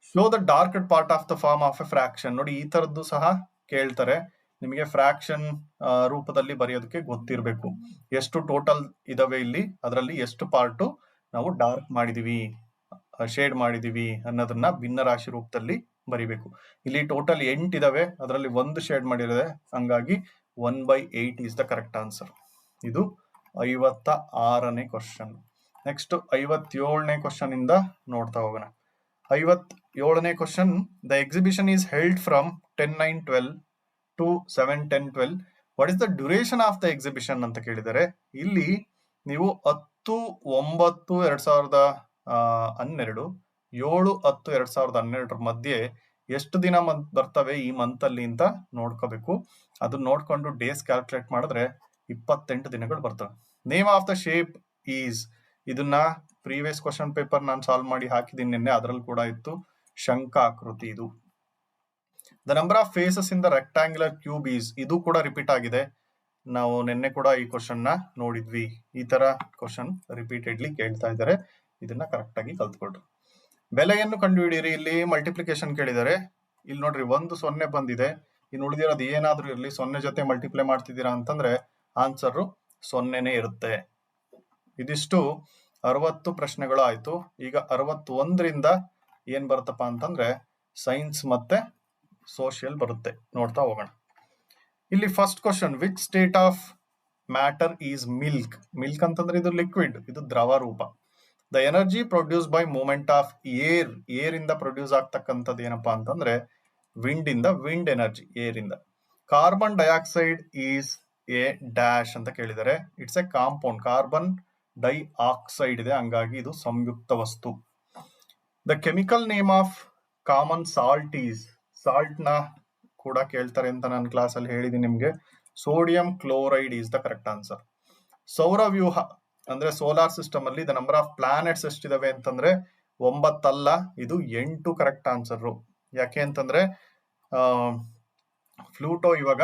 Show the darked part of the form of a fraction. ನೋಡಿ, ಈ ತರದ್ದು ಸಹ ಕೇಳ್ತಾರೆ. ನಿಮಗೆ ಫ್ರಾಕ್ಷನ್ ರೂಪದಲ್ಲಿ ಬರೆಯೋದಕ್ಕೆ ಗೊತ್ತಿರಬೇಕು. ಎಷ್ಟು ಟೋಟಲ್ ಇದಾವೆ ಇಲ್ಲಿ, ಅದರಲ್ಲಿ ಎಷ್ಟು ಪಾರ್ಟ್ ನಾವು ಡಾರ್ಕ್ ಮಾಡಿದೀವಿ, ಶೇಡ್ ಮಾಡಿದೀವಿ ಅನ್ನೋದನ್ನ ಭಿನ್ನ ರಾಶಿ ರೂಪದಲ್ಲಿ ಬರಿಬೇಕು. ಇಲ್ಲಿ ಟೋಟಲ್ 8 ಇದಾವೆ, ಅದರಲ್ಲಿ 1 ಶೇಡ್ ಮಾಡಿರೋದೆ, ಹಂಗಾಗಿ 1/8 ಇಸ್ ದ ಕರೆಕ್ಟ್ ಆನ್ಸರ್. ಇದು 56ನೇ ಕ್ವಶನ್. ನೆಕ್ಸ್ಟ್ 57ನೇ ಕ್ವಶನ್ ಇಂದ ನೋಡ್ತಾ ಹೋಗೋಣ. 57ನೇ question. The exhibition is held from 10/9/12 to 7/10/12. What is the duration of the exhibition ಅಂತ ಕೇಳಿದರೆ ಇಲ್ಲಿ ನೀವು 10/9/2012 7/10/2012 ಮಧ್ಯೆ ಎಷ್ಟು ದಿನ ಬರ್ತವೆ ಈ ಮಂತ್ ಅಲ್ಲಿ ಅಂತ ನೋಡ್ಕೋಬೇಕು. ಅದನ್ನ ನೋಡ್ಕೊಂಡು ಡೇಸ್ ಕ್ಯಾಲ್ಕುಲೇಟ್ ಮಾಡಿದ್ರೆ 28 ದಿನಗಳು ಬರ್ತವೆ. Name of the shape is. ಇದನ್ನ ಪ್ರೀವಿಯಸ್ ಕ್ವಶನ್ ಪೇಪರ್ ನಾನು ಸಾಲ್ವ್ ಮಾಡಿ ಹಾಕಿದ್ದೀನಿ ನಿನ್ನೆ, ಅದರಲ್ಲಿ ಕೂಡ ಇತ್ತು. ಶಂಖಾಕೃತಿ ಇದು. The number of faces in the rectangular cube is. ಇದು ಕೂಡ ರಿಪೀಟ್ ಆಗಿದೆ, ನಾವು ನಿನ್ನೆ ಕೂಡ ಈ ಕ್ವಶನ್ ನ ನೋಡಿದ್ವಿ. ಈ ತರ ಕ್ವಶನ್ ರಿಪೀಟೆಡ್ಲಿ ಕೇಳ್ತಾ ಇದ್ದಾರೆ, ಇದನ್ನ ಕರೆಕ್ಟ್ ಆಗಿ ಕಲ್ತ್ಕೊಳ್ರಿ. ಬೆಲೆಯನ್ನು ಕಂಡುಹಿಡಿಯಿರಿ. ಇಲ್ಲಿ ಮಲ್ಟಿಪ್ಲಿಕೇಶನ್ ಕೇಳಿದ್ದಾರೆ. ಇಲ್ಲಿ ನೋಡ್ರಿ 1 0 ಬಂದಿದೆ, ಇನ್ನು ಉಳಿದಿರೋದು ಏನಾದ್ರೂ ಇರಲಿ 0 ಜೊತೆ ಮಲ್ಟಿಪ್ಲೈ ಮಾಡ್ತಿದ್ದೀರಾ ಅಂತಂದ್ರೆ ಆನ್ಸರ್ 0ನೇ ಇರುತ್ತೆ. ಇದಿಷ್ಟು 60 ಪ್ರಶ್ನೆಗಳು ಆಯ್ತು. ಈಗ 61ರಿಂದ ಏನ್ ಬರುತ್ತಪ್ಪ ಅಂತಂದ್ರೆ ಸೈನ್ಸ್ ಮತ್ತೆ ಸೋಷಿಯಲ್ ಬರುತ್ತೆ, ನೋಡ್ತಾ ಹೋಗೋಣ. ಇಲ್ಲಿ first question, which state of matter is milk. Milk ಅಂತಂದ್ರೆ ಇದು ಲಿಕ್ವಿಡ್, ಇದು ದ್ರವ ರೂಪ. The energy produce by movement of air. Air ಇಂದ ಪ್ರೊಡ್ಯೂಸ್ ಆಗ್ತಕ್ಕಂಥದ್ದು ಏನಪ್ಪಾ ಅಂತಂದ್ರೆ ವಿಂಡ್ ಇಂದ, ವಿಂಡ್ ಎನರ್ಜಿ ಏರ್ ಇಂದ. Carbon dioxide is A dash ಅಂತ ಕೇಳಿದರೆ, it's A compound. Carbon dioxide ಇದೆ, ಹಂಗಾಗಿ ಇದು ಸಂಯುಕ್ತ ವಸ್ತು. The chemical name of common salt is. Salt ನ ಕೂಡ ಕೇಳ್ತಾರೆ ಅಂತ ನಾನು ಕ್ಲಾಸ್ ಅಲ್ಲಿ ಹೇಳಿದೀನಿ ನಿಮ್ಗೆ. Sodium chloride is the correct answer. ಸೌರವ್ಯೂಹ ಅಂದ್ರೆ ಸೋಲಾರ್ ಸಿಸ್ಟಮ್ ಅಲ್ಲಿ ದ ನಂಬರ್ ಆಫ್ ಪ್ಲಾನೆಟ್ಸ್ ಎಷ್ಟಿದಾವೆ ಅಂತಂದ್ರೆ 9 ಅಲ್ಲ, ಇದು 8 ಕರೆಕ್ಟ್ ಆನ್ಸರ್. ಯಾಕೆ ಅಂತಂದ್ರೆ ಫ್ಲೂಟೋ ಇವಾಗ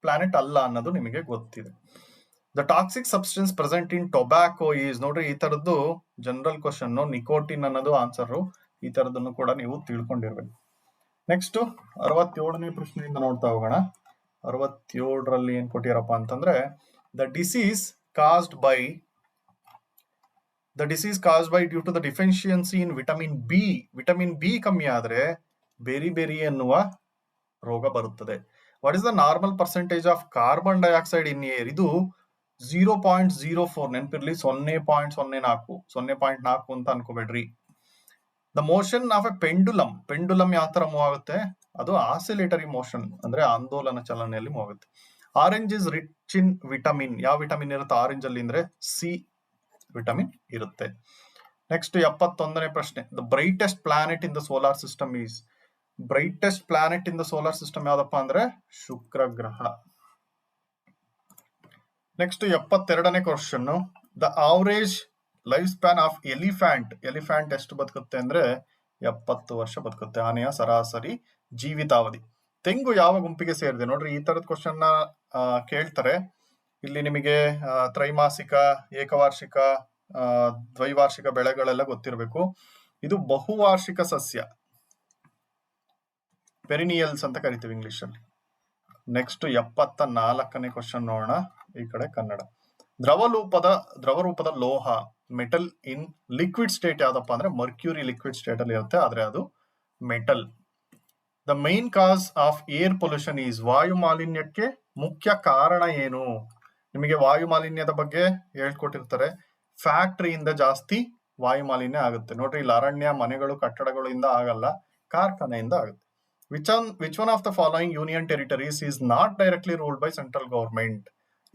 ಪ್ಲಾನೆಟ್ ಅಲ್ಲ ಅನ್ನೋದು ನಿಮಗೆ ಗೊತ್ತಿದೆ. The toxic substance present in tobacco is. ನೋಡ್ರಿ, ಈ ತರದ್ದು ಜನರಲ್ ಕ್ವಶನ್. ನಿಕೋಟಿನ್ ಅನ್ನೋದು ಆನ್ಸರ್. ಈ ತರದನ್ನು ಕೂಡ ನೀವು ತಿಳ್ಕೊಂಡಿರ್ಬೇಕು. ನೆಕ್ಸ್ಟ್ 67ನೇ ಪ್ರಶ್ನೆಯಿಂದ ನೋಡ್ತಾ ಹೋಗೋಣ. 67ರಲ್ಲಿ ಏನ್ ಕೊಟ್ಟಿರಪ್ಪ ಅಂತಂದ್ರೆ the disease caused by due to the deficiency in vitamin B. Vitamin B ಕಮ್ಮಿ ಆದ್ರೆ ಬೇರಿ ಬೇರಿ ಎನ್ನುವ ರೋಗ ಬರುತ್ತದೆ. What is the normal percentage of carbon dioxide in air. ಇದು 0.04, ನೆನಪಿರ್ಲಿ 0.04, 0.4 ಅಂತ ಅನ್ಕೋಬೇಡ್ರಿ. The motion of a pendulum. Pendulum ಯಾವ ತರ ಮೂವ್ ಆಗುತ್ತೆ, ಅದು ಆಸಿಲೇಟರಿ ಮೋಷನ್ ಅಂದ್ರೆ ಆಂದೋಲನ ಚಲನೆಯಲ್ಲಿ ಮೂವ್ ಆಗುತ್ತೆ. Orange is rich in vitamin. ಯಾವ ವಿಟಮಿನ್ ಇರುತ್ತೆ ಆರೆಂಜ್ ಅಲ್ಲಿ ಅಂದ್ರೆ ಸಿ ವಿಟಮಿನ್ ಇರುತ್ತೆ. ನೆಕ್ಸ್ಟ್ 71ನೇ ಪ್ರಶ್ನೆ, the brightest planet in the solar system is. Brightest planet in the solar system ಯಾವ್ದಪ್ಪ ಅಂದ್ರೆ ಶುಕ್ರ ಗ್ರಹ. ನೆಕ್ಸ್ಟ್ 72ನೇ question, the average life span of elephant. Elephant ಎಷ್ಟು ಬದುಕುತ್ತೆ ಅಂದ್ರೆ 70 ವರ್ಷ ಬದುಕುತ್ತೆ, ಆನೆಯ ಸರಾಸರಿ ಜೀವಿತಾವಧಿ. ತೆಂಗು ಯಾವ ಗುಂಪಿಗೆ ಸೇರಿದೆ. ನೋಡ್ರಿ, ಈ ತರದ ಕ್ವಶನ್ ನ ಕೇಳ್ತಾರೆ. ಇಲ್ಲಿ ನಿಮಗೆ ತ್ರೈಮಾಸಿಕ, ಏಕವಾರ್ಷಿಕ, ದ್ವೈವಾರ್ಷಿಕ ಬೆಳೆಗಳೆಲ್ಲ ಗೊತ್ತಿರಬೇಕು. ಇದು ಬಹುವಾರ್ಷಿಕ ಸಸ್ಯ, ಪೆರಿನಿಯಲ್ಸ್ ಅಂತ ಕರಿತೀವಿ ಇಂಗ್ಲಿಷ್ ಅಲ್ಲಿ. ನೆಕ್ಸ್ಟ್ 74ನೇ ಕ್ವಶನ್ ನೋಡೋಣ. ಈ ಕಡೆ ಕನ್ನಡ. ದ್ರವರೂಪದ ಲೋಹ, ಮೆಟಲ್ ಇನ್ ಲಿಕ್ವಿಡ್ ಸ್ಟೇಟ್ ಯಾವ್ದಪ್ಪ ಅಂದ್ರೆ ಮರ್ಕ್ಯೂರಿ ಲಿಕ್ವಿಡ್ ಸ್ಟೇಟ್ ಅಲ್ಲಿ ಇರುತ್ತೆ, ಆದ್ರೆ ಅದು metal. The main cause of air pollution is. ವಾಯು ಮಾಲಿನ್ಯಕ್ಕೆ ಮುಖ್ಯ ಕಾರಣ ಏನು. ನಿಮಗೆ ವಾಯು ಮಾಲಿನ್ಯದ ಬಗ್ಗೆ ಹೇಳ್ಕೊಟ್ಟಿರ್ತಾರೆ. ಫ್ಯಾಕ್ಟರಿಯಿಂದ ಜಾಸ್ತಿ ವಾಯು ಮಾಲಿನ್ಯ ಆಗುತ್ತೆ. ನೋಡ್ರಿ, ಇಲ್ಲಿ ಅರಣ್ಯ, ಮನೆಗಳು, ಕಟ್ಟಡಗಳಿಂದ ಆಗಲ್ಲ, ಕಾರ್ಖಾನೆಯಿಂದ ಆಗುತ್ತೆ. Which one of the following union territories is not directly ruled by central government.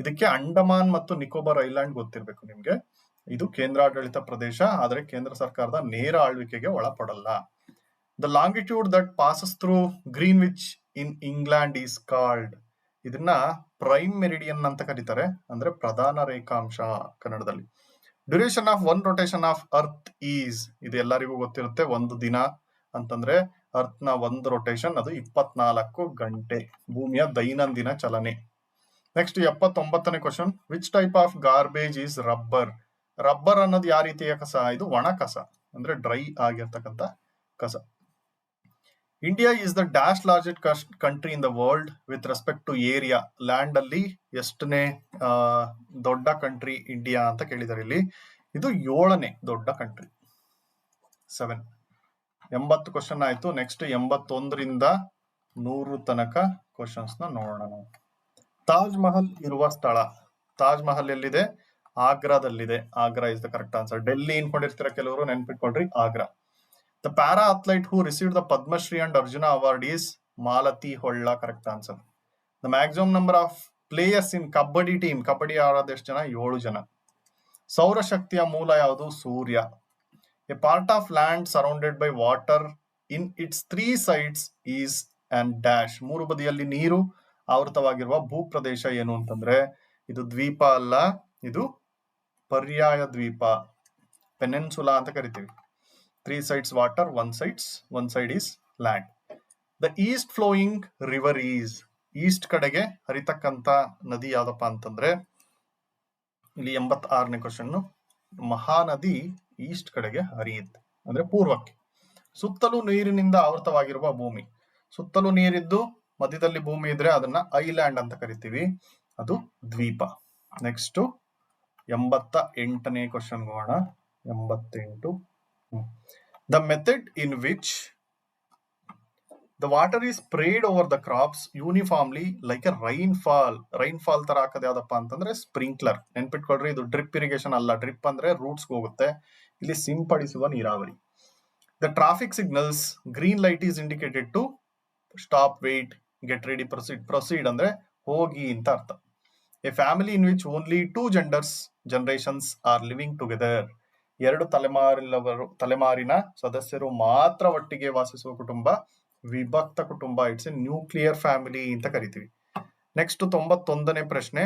ಇದಕ್ಕೆ ಅಂಡಮಾನ್ ಮತ್ತು ನಿಕೋಬಾರ್ ಐಲ್ಯಾಂಡ್ ಗೊತ್ತಿರಬೇಕು ನಿಮ್ಗೆ. ಇದು ಕೇಂದ್ರಾಡಳಿತ ಪ್ರದೇಶ, ಆದ್ರೆ ಕೇಂದ್ರ ಸರ್ಕಾರದ ನೇರ ಆಳ್ವಿಕೆಗೆ ಒಳಪಡಲ್ಲ. The longitude that passes through Greenwich in England is called. ಇದನ್ನ ಪ್ರೈಮ್ ಮೆರಿಡಿಯನ್ ಅಂತ ಕರೀತಾರೆ, ಅಂದ್ರೆ ಪ್ರಧಾನ ರೇಖಾಂಶ ಕನ್ನಡದಲ್ಲಿ. Duration of one rotation of earth is. ಇದು ಎಲ್ಲರಿಗೂ ಗೊತ್ತಿರುತ್ತೆ. ಒಂದು ದಿನ ಅಂತಂದ್ರೆ ಅರ್ತ್ ನ ಒಂದು ರೊಟೇಷನ್ ಅದು 24 ಗಂಟೆ, ಭೂಮಿಯ ದೈನಂದಿನ ಚಲನೆ. ನೆಕ್ಸ್ಟ್ 79ನೇ question, which type of garbage is rubber. Rubber ಅನ್ನೋದು ಯಾವ ರೀತಿಯ ಕಸ, ಇದು ಒಣ ಕಸ ಅಂದ್ರೆ ಡ್ರೈ ಆಗಿರ್ತಕ್ಕಂಥ ಕಸ. India is the dash largest country in the world with respect to area. Land ಅಲ್ಲಿ ಎಷ್ಟನೇ ದೊಡ್ಡ ಕಂಟ್ರಿ ಇಂಡಿಯಾ ಅಂತ ಕೇಳಿದ್ದಾರೆ. ಇಲ್ಲಿ ಇದು 7ನೇ ದೊಡ್ಡ ಕಂಟ್ರಿ, 7. 80 ಕ್ವಶನ್ ಆಯ್ತು. ನೆಕ್ಸ್ಟ್ 81ರಿಂದ 100 ತನಕ ಕ್ವಶನ್ಸ್ ನ ನೋಡೋಣ ನಾವು. ತಾಜ್ ಮಹಲ್ ಇರುವ ಸ್ಥಳ. ತಾಜ್ ಮಹಲ್ ಎಲ್ಲಿದೆ, ಆಗ್ರಾದಲ್ಲಿದೆ. Agra is the correct answer. Delhi ಇನ್ಕೊಂಡಿರ್ತೀರ ಕೆಲವರು, ನೆನ್ಪಿಟ್ಕೊಳ್ರಿ Agra. The para athlete who received the Padmashri and Arjuna award is Malathi Holla. Correct answer. The maximum number of players in kabaddi team. Kabaddi ಆಡೋದು ಎಷ್ಟು ಜನ, 7 ಜನ. ಸೌರಶಕ್ತಿಯ ಮೂಲ ಯಾವುದು, ಸೂರ್ಯ. A part of land surrounded by water in its 3 sides is and dash. 3 ಬದಿಯಲ್ಲಿ ನೀರು ಆವೃತವಾಗಿರುವ ಭೂಪ್ರದೇಶ ಏನು ಅಂತಂದ್ರೆ ಇದು ದ್ವೀಪ ಅಲ್ಲ, ಇದು ಪರ್ಯಾಯ ದ್ವೀಪ, ಪೆನಿನ್ಸುಲಾ ಅಂತ ಕರಿತೀವಿ. 3 sides water, 1 side is land. The East flowing river is, East ಕಡೆಗೆ ಹರಿತಕ್ಕಂತ ನದಿ ಯಾವ್ದಪ್ಪ ಅಂತಂದ್ರೆ ಇಲ್ಲಿ 86ನೇ ಕ್ವಶನ್, ಮಹಾನದಿ ಈಸ್ಟ್ ಕಡೆಗೆ ಹರಿಯುತ್ತೆ ಅಂದ್ರೆ ಪೂರ್ವಕ್ಕೆ. ಸುತ್ತಲೂ ನೀರಿನಿಂದ ಆವೃತವಾಗಿರುವ ಭೂಮಿ, ಸುತ್ತಲೂ ನೀರಿದ್ದು ಮಧ್ಯದಲ್ಲಿ ಭೂಮಿ ಇದ್ರೆ ಅದನ್ನ ಐಲ್ಯಾಂಡ್ ಅಂತ ಕರಿತೀವಿ, ಅದು ದ್ವೀಪ. ನೆಕ್ಸ್ಟ್ 88ನೇ ಕ್ವಶನ್ ಹೋಗೋಣ. 88. The method in which the water is spread over the crops uniformly like a rainfall. Rainfall ತರ ಹಾಕೋದು ಯಾವ್ದಪ್ಪ ಅಂತಂದ್ರೆ ಸ್ಪ್ರಿಂಕ್ಲರ್. ನೆನ್ಪಿಟ್ಕೊಳ್ರಿ, ಇದು ಡ್ರಿಪ್ ಇರಿಗೇಷನ್ ಅಲ್ಲ. ಡ್ರಿಪ್ ಅಂದ್ರೆ ರೂಟ್ಸ್ ಹೋಗುತ್ತೆ, ಇಲ್ಲಿ ಸಿಂಪಡಿಸುವ ನೀರಾವರಿ. The traffic signals, green light is indicated to stop, wait, get ready, proceed. Proceed ಅಂದ್ರೆ ಹೋಗಿ ಅಂತ ಅರ್ಥ. A family in which only 2 generations are living together. 2 ತಲೆಮಾರಿನ ಸದಸ್ಯರು ಮಾತ್ರ ಒಟ್ಟಿಗೆ ವಾಸಿಸುವ ಕುಟುಂಬ ವಿಭಕ್ತ ಕುಟುಂಬ. ಇಟ್ಸ್ ಎ ನ್ಯೂಕ್ಲಿಯರ್ ಫ್ಯಾಮಿಲಿ ಅಂತ ಕರಿತೀವಿ. ನೆಕ್ಸ್ಟ್ 91ನೇ ಪ್ರಶ್ನೆ,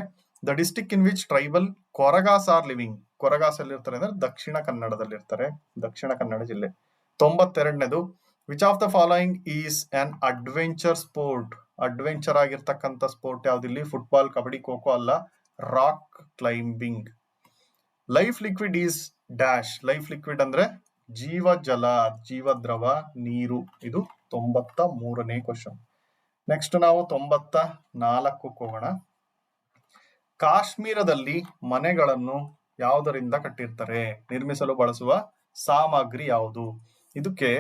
the district in which tribal Koragas are living. Koragas ಅಲ್ಲಿ ಇರ್ತಾರೆ ಅಂದ್ರೆ ದಕ್ಷಿಣ ಕನ್ನಡದಲ್ಲಿ ಇರ್ತಾರೆ, ದಕ್ಷಿಣ ಕನ್ನಡ ಜಿಲ್ಲೆ. 92ನೇದು, which of the following is an adventure sport. Adventure ಆಗಿರ್ತಕ್ಕಂಥ ಸ್ಪೋರ್ಟ್ ಯಾವ್ದಿಲ್ಲಿ? ಫುಟ್ಬಾಲ್, ಕಬಡ್ಡಿ, ಖೋಖೋ ಅಲ್ಲ, rock climbing. Life liquid is dash. Life liquid ಅಂದ್ರೆ ಜೀವಜಲ, ಜೀವದ್ರವ, ನೀರು. ಇದು 93ನೇ ಕ್ವಶನ್. ನೆಕ್ಸ್ಟ್ ನಾವು 94ಕ್ಕೆ ಹೋಗೋಣ. ಕಾಶ್ಮೀರದಲ್ಲಿ ಮನೆಗಳನ್ನು ಯಾವುದರಿಂದ ಕಟ್ಟಿರ್ತಾರೆ? ನಿರ್ಮಿಸಲು ಬಳಸುವ ಸಾಮಗ್ರಿ ಯಾವುದು? ಇದಕ್ಕೆ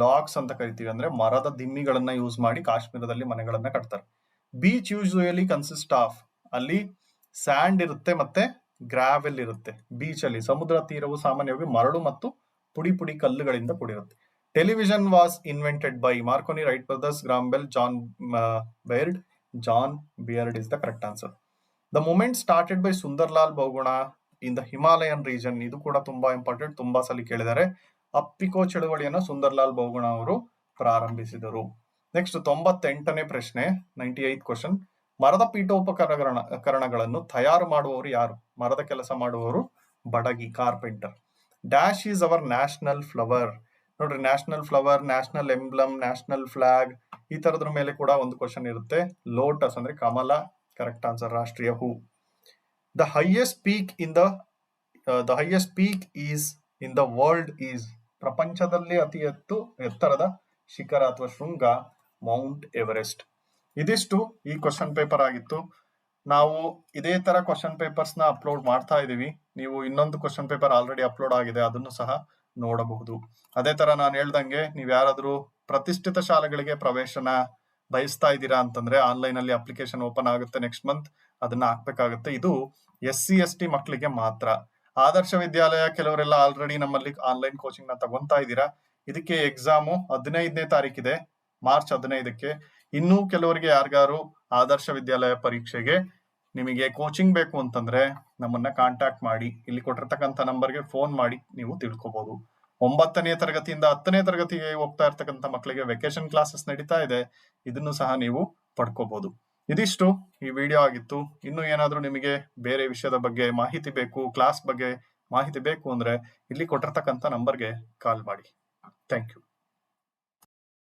ಲಾಗ್ಸ್ ಅಂತ ಕರಿತೀವಿ, ಅಂದ್ರೆ ಮರದ ದಿಮ್ಮಿಗಳನ್ನ ಯೂಸ್ ಮಾಡಿ ಕಾಶ್ಮೀರದಲ್ಲಿ ಮನೆಗಳನ್ನ ಕಟ್ತಾರೆ. ಬೀಚ್ ಯೂಶುವಲಿ ಕನ್ಸಿಸ್ಟ್ ಆಫ್, ಅಲ್ಲಿ ಸ್ಯಾಂಡ್ ಇರುತ್ತೆ ಮತ್ತೆ ಗ್ರಾವೆಲ್ ಇರುತ್ತೆ. ಬೀಚ್ ಅಲ್ಲಿ, ಸಮುದ್ರ ತೀರವು ಸಾಮಾನ್ಯವಾಗಿ ಮರಳು ಮತ್ತು ಪುಡಿ ಪುಡಿ ಕಲ್ಲುಗಳಿಂದ ಕೂಡಿರುತ್ತೆ. Television was invented by Marconi, Wright brothers, Graham Bell, John Baird. John Baird is the correct answer. The movement started by Sunderlal Bahuguna in the Himalayan region. ಇದು ಕೂಡ ತುಂಬಾ ಇಂಪಾರ್ಟೆಂಟ್, ತುಂಬಾ ಸಲ ಕೇಳಿದ್ದಾರೆ. ಅಪ್ಪಿಕೋ ಚಳುವಳಿಯನ್ನು ಸುಂದರ್ಲಾಲ್ ಬಹುಗುಣ ಅವರು ಪ್ರಾರಂಭಿಸಿದರು. ನೆಕ್ಸ್ಟ್ 98ನೇ ಪ್ರಶ್ನೆ, 98th ಕ್ವಶನ್, ಮರದ ಪೀಠೋಪಕರಣಗಳನ್ನು ತಯಾರು ಮಾಡುವವರು ಯಾರು? ಮರದ ಕೆಲಸ ಮಾಡುವವರು ಬಡಗಿ, carpenter. Dash is our national flower. ನೋಡ್ರಿ, national flower, national emblem, national flag, ಈ ತರದ್ರ ಮೇಲೆ ಕೂಡ ಒಂದು ಕ್ವಶನ್ ಇರುತ್ತೆ. ಲೋಟಸ್ ಅಂದ್ರೆ ಕಮಲ, ಕರೆಕ್ಟ್ ಆನ್ಸರ್, ರಾಷ್ಟ್ರೀಯ ಹೂ. The highest peak is in the world is. ಪ್ರಪಂಚದಲ್ಲಿ ಅತಿ ಎತ್ತರದ ಶಿಖರ ಅಥವಾ ಶೃಂಗ ಮೌಂಟ್ ಎವರೆಸ್ಟ್. ಇದಿಷ್ಟು ಈ ಕ್ವಶನ್ ಪೇಪರ್ ಆಗಿತ್ತು. ನಾವು ಇದೇ ತರ ಕ್ವಶನ್ ಪೇಪರ್ಸ್ ನ ಅಪ್ಲೋಡ್ ಮಾಡ್ತಾ ಇದೀವಿ. ನೀವು ಇನ್ನೊಂದು ಕ್ವಶನ್ ಪೇಪರ್ ಆಲ್ರೆಡಿ ಅಪ್ಲೋಡ್ ಆಗಿದೆ, ಅದನ್ನು ಸಹ ನೋಡಬಹುದು. ಅದೇ ತರ ನಾನು ಹೇಳ್ದಂಗೆ, ನೀವು ಯಾರಾದ್ರೂ ಪ್ರತಿಷ್ಠಿತ ಶಾಲೆಗಳಿಗೆ ಪ್ರವೇಶನ ಬಯಸ್ತಾ ಇದ್ದೀರಾ ಅಂತಂದ್ರೆ ಆನ್ಲೈನ್ ಅಲ್ಲಿ ಅಪ್ಲಿಕೇಶನ್ ಓಪನ್ ಆಗುತ್ತೆ ನೆಕ್ಸ್ಟ್ ಮಂತ್, ಅದನ್ನ ಹಾಕ್ಬೇಕಾಗುತ್ತೆ. ಇದು SC/ST ಮಕ್ಕಳಿಗೆ ಮಾತ್ರ. ಆದರ್ಶ ವಿದ್ಯಾಲಯ ಕೆಲವರೆಲ್ಲ ಆಲ್ರೆಡಿ ನಮ್ಮಲ್ಲಿ ಆನ್ಲೈನ್ ಕೋಚಿಂಗ್ ನ ತಗೊಂತಾ ಇದ್ದೀರಾ. ಇದಕ್ಕೆ ಎಕ್ಸಾಮು 15ನೇ ತಾರೀಕಿದೆ, ಮಾರ್ಚ್ 15ಕ್ಕೆ. ಇನ್ನೂ ಕೆಲವರಿಗೆ ಯಾರಿಗಾರು ಆದರ್ಶ ವಿದ್ಯಾಲಯ ಪರೀಕ್ಷೆಗೆ ನಿಮಗೆ ಕೋಚಿಂಗ್ ಬೇಕು ಅಂತಂದ್ರೆ ನಮ್ಮನ್ನ ಕಾಂಟ್ಯಾಕ್ಟ್ ಮಾಡಿ, ಇಲ್ಲಿ ಕೊಟ್ಟಿರ್ತಕ್ಕಂಥ ನಂಬರ್ಗೆ ಫೋನ್ ಮಾಡಿ ನೀವು ತಿಳ್ಕೊಬಹುದು. 9ನೇ ತರಗತಿಯಿಂದ 10ನೇ ತರಗತಿಗೆ ಹೋಗ್ತಾ ಇರ್ತಕ್ಕಂಥ ಮಕ್ಕಳಿಗೆ ವೆಕೇಶನ್ ಕ್ಲಾಸಸ್ ನಡೀತಾ ಇದೆ, ಇದನ್ನು ಸಹ ನೀವು ಪಡ್ಕೋಬಹುದು. ಇದಿಷ್ಟು ಈ ವಿಡಿಯೋ ಆಗಿತ್ತು. ಇನ್ನು ಏನಾದ್ರೂ ನಿಮಗೆ ಬೇರೆ ವಿಷಯದ ಬಗ್ಗೆ ಮಾಹಿತಿ ಬೇಕು, ಕ್ಲಾಸ್ ಬಗ್ಗೆ ಮಾಹಿತಿ ಬೇಕು ಅಂದ್ರೆ ಇಲ್ಲಿ ಕೊಟ್ಟಿರ್ತಕ್ಕಂಥ ನಂಬರ್ಗೆ ಕಾಲ್ ಮಾಡಿ. Thank you.